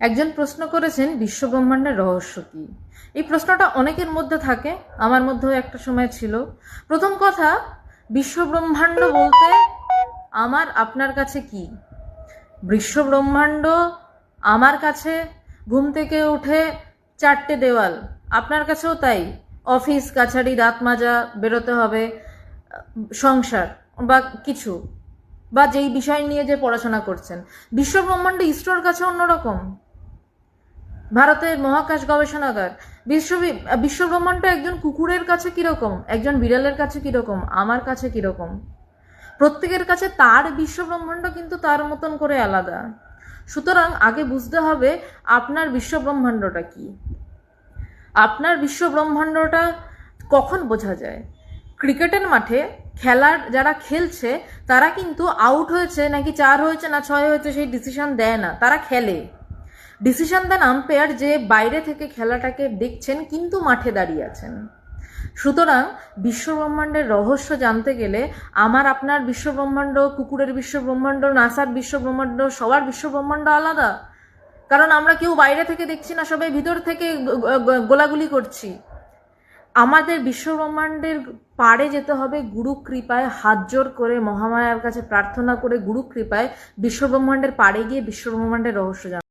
একজন প্রশ্ন করেছেন বিশ্বব্রহ্মাণ্ডের রহস্য কি। এই প্রশ্নটা অনেকের মধ্যে থাকে, আমার মধ্যেও একটা সময় ছিল। প্রথম কথা, বিশ্বব্রহ্মাণ্ড বলতে আমার আপনার কাছে কি? বিশ্বব্রহ্মাণ্ড আমার কাছে ঘুম থেকে উঠে 4টে দেওয়াল, আপনার কাছেও তাই। অফিস কাছারি, দাঁত মাজা, বেরোতে হবে, সংসার বা কিছু, বা যেই বিষয় নিয়ে যে পড়াশোনা করছেন। বিশ্বব্রহ্মাণ্ড ইসরোর কাছে অন্যরকম, ভারতের মহাকাশ গবেষণাগার। বিশ্বব্রহ্মাণ্ড একজন কুকুরের কাছে কিরকম, একজন বিড়ালের কাছে কিরকম, আমার কাছে কিরকম। প্রত্যেকের কাছে তার বিশ্বব্রহ্মাণ্ড কিন্তু তার মতন করে আলাদা। সুতরাং আগে বুঝতে হবে আপনার বিশ্বব্রহ্মাণ্ডটা কি। আপনার বিশ্বব্রহ্মাণ্ডটা কখন বোঝা যায়? ক্রিকেটের মাঠে খেলার যারা খেলছে তারা কিন্তু আউট হয়েছে নাকি 4 হয়েছে না 6 হয়েছে সেই ডিসিশন দেয় না, তারা খেলে। ডিসিশন দেন আম্পায়ার, যে বাইরে থেকে খেলাটাকে দেখছেন কিন্তু মাঠে দাঁড়িয়ে আছেন। সুতরাং বিশ্বব্রহ্মাণ্ডের রহস্য জানতে গেলে আমার আপনার বিশ্বব্রহ্মাণ্ড, কুকুরের বিশ্বব্রহ্মাণ্ড, নাসার বিশ্বব্রহ্মাণ্ড, সবার বিশ্বব্রহ্মাণ্ড আলাদা। কারণ আমরা কেউ বাইরে থেকে দেখছি না, সবাই ভিতর থেকে গোলাগুলি করছি। আমাদের বিশ্বব্রহ্মাণ্ডের পাড়ে যেতে হবে গুরু কৃপায়, হাত জোর করে মহামায়ার কাছে প্রার্থনা করে গুরু কৃপায় বিশ্বব্রহ্মাণ্ডের পাড়ে গিয়ে বিশ্বব্রহ্মাণ্ডের রহস্য জানতে।